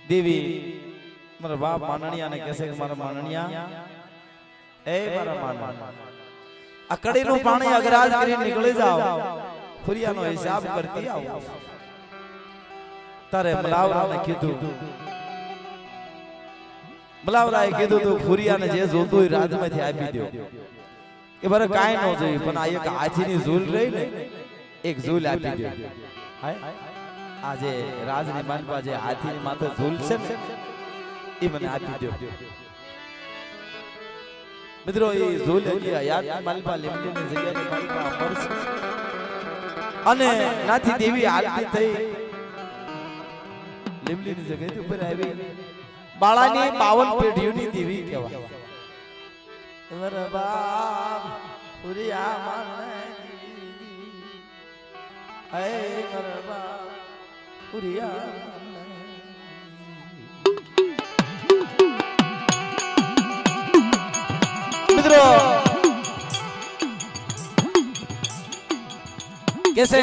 દેવી મારા બાપ માનણિયા ને કહેશે કે મારા માનણિયા એ મારા માનણિયા આ કડીનું પાણી અગરાજ કરી નીકળી જાવ ફુરિયાનો હિસાબ કરતી આવો તારે મલાવરાને કીધું મલાવરાએ કીધું તો ફુરિયાને જે જોતું હોય રાજમાંથી આપી દો કે બરે કાઈ ન જોઈ પણ આ એક હાથીની ઝૂલ રહી ને એક ઝૂલ આપી દો આ જે રાજની માનપા જે હાથીની માથે ઝૂલ છે ને એ મને આપી દો મિત્રો એ ઝૂલ હજી હયાતની માલપા લીમડીની જગ્યાની માલપા અમર છે અને નાથી દેવી આરતી થઈ લીમડીની જગ્યાએ ઉપર આવી બાળાની 52 પેઢીઓની દેવી કહેવાય વરબાપ પુરિયા માને હે વરબાપ પુરિયા મિત્રો कैसे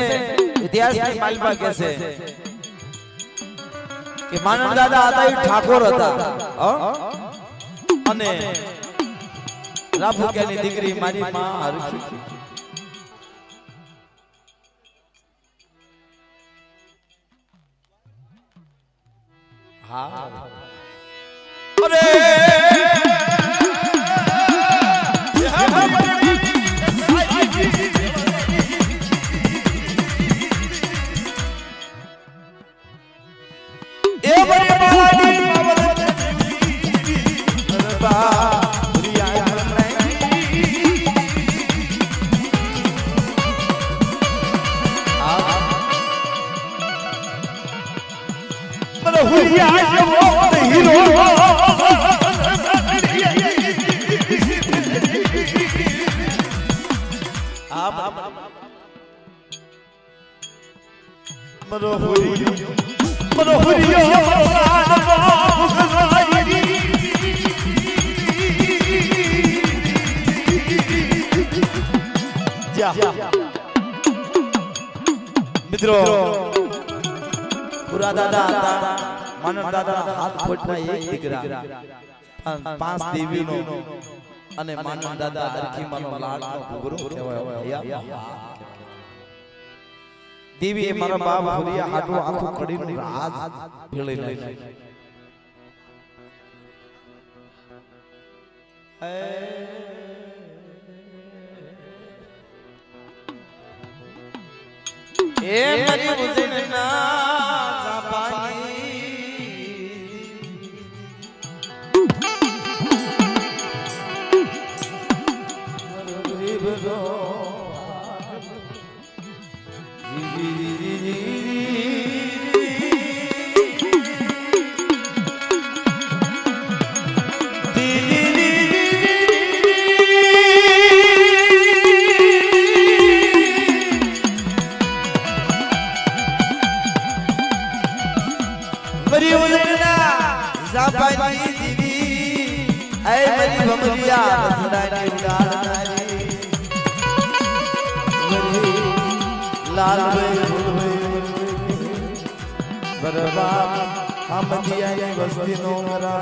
इतिहास की मालपा कैसे कि मानव दादा आता ही ठाकुर હતા અને રાફુકેની દીકરી મારી માં હરખી હા અરે મિત્રો પૂરા દાદા હતા માનવ દાદા હાથ ફોટના એક દીકરા પાંચ દેવીનો અને માનવ દાદા હરખી માનો લાડનો ગુરુ કહેવાય દેવી એ મારા બાપ ફુરિયા હાટો આખું કડીનું રાજ ભેળી નાખ્યું એ મારી ઉજૈનના જાપાની ગરીબનો लाल बरबाब हम दिया वस्ती नो मरा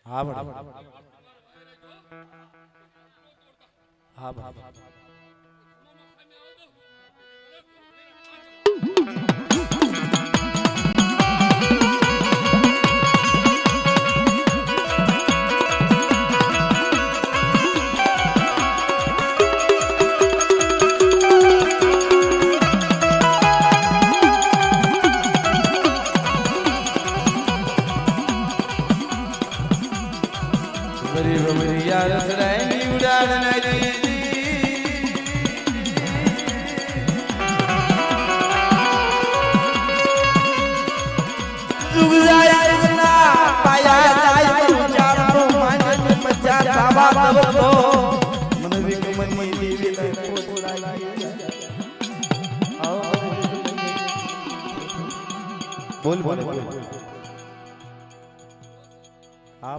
हाँ हाँ हाँ બોલ બોલ બોલ. હા